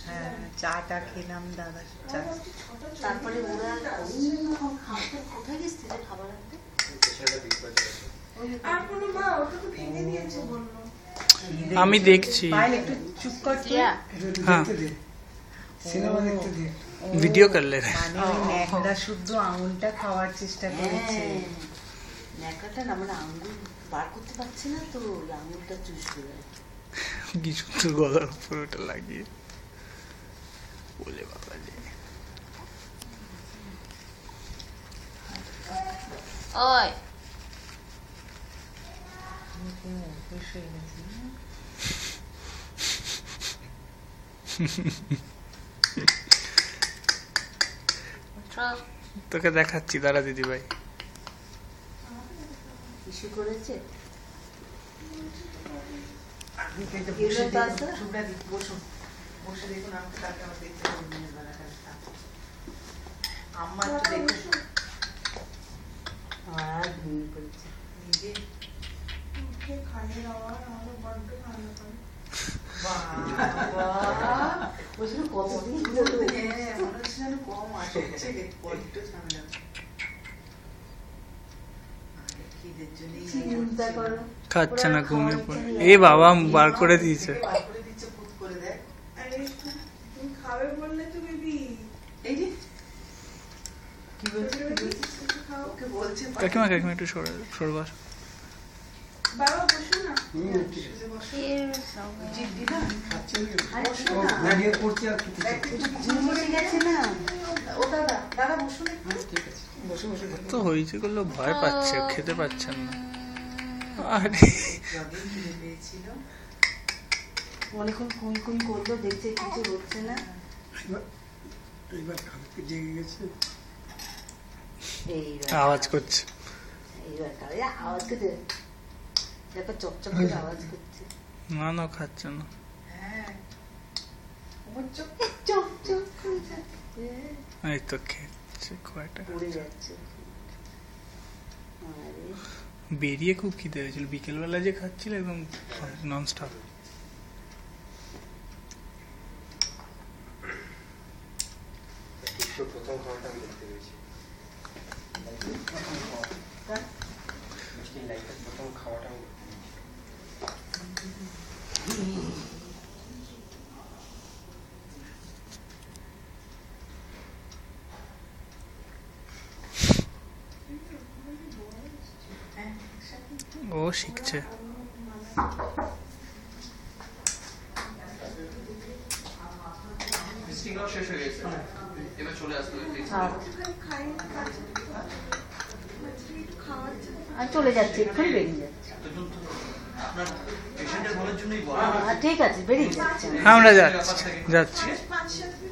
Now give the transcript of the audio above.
হ্যাঁ, চাটা খেলাম দাদা চা। তারপরে ওরা কোথায় গেছে খাবার আনতে? আমি দেখছি। একটু চুপ কর তুই। হ্যাঁ, সিনেমা দেখতে দিয়ে ভিডিও করলে মানে ওই ন্যাকড়া শুদ্ধ আঙুলটা খাওয়ার চেষ্টা করেছে। ন্যাকড়াটা না মানে আঙুল বার করতে পারছে না তো, ওই আঙুলটা চুষবে আর কি। কিছু তো গলার উপর ওটা লাগিয়ে বলে বাবা যে ওই অভ্যেস হয়ে গেছে না? তোকে দেখাচ্ছি, দাঁড়া দিদি ভাই। ইস্যু করেছে বসে বসুন, বসে দেখুন। আমাকে কালকে আমার দেখতে হবে আম্মা একটু দেখুন। আর ঘুমিয়ে পড়েছে। নিজে কতদিন কম আসছে বড্ড ঝামেলা। খিদের জন্যই চিন্তা করো। খাচ্ছে না, ঘুমিয়ে পড়ে। এ বাবা বার করে দিয়েছে। বার করে দিচ্ছে, পুত করে দেয়। খাবে বললে তো বেবি এই যে কি বলছে, ওকে বলছে কাকিমা কাকিমা একটু সরে সরে বস। বাবা বসো না। জিদ্দি না, দাঁড়িয়ে পড়ছে আর কিছু ঘুমিয়ে গেছে না। ও দাদা দাদা বসুন একটু। ঠিক আছে বসে বসে তো হয়েছে করলো, ভয় পাচ্ছে, খেতে পাচ্ছেন না। আরে যদিন খিদে পেয়েছিল অনেকক্ষণ খুন খুন করলো, দেখছে কিছু হচ্ছে না। এইবার কালকে জেগে গেছে আওয়াজ করছে। এইবার কালে আওয়াজ করছে, দেখো চকচক করে আওয়াজ করছে। না না, খাচ্ছে না। হ্যাঁ আমার চোখ চক চক করে যাচ্ছে, এই তো খেচ্ছে কয়টা। পড়ে যাচ্ছে। আরে বেরিয়ে খুব খিদে হয়েছিল, বিকেলবেলা যে খাচ্ছিল একদম নন স্টপ। প্রথম খাওয়াটা আমি দেখতে পেয়েছি, মিষ্টি লাইফের প্রথম খাওয়াটা আমি দেখতে পেয়েছি। ও শিখছে। মিষ্টিগুলো শেষ হয়ে গেছে, এবার চলে আসতে হবে। আর চলে যাচ্ছে, এক্ষুনি বেরিয়ে যাচ্ছে। আপনার পেশেন্টের ভালোর জন্যই বলা। ঠিক আছে, বেরিয়ে যাচ্ছে। আমরা যাচ্ছি যাচ্ছি। 5-7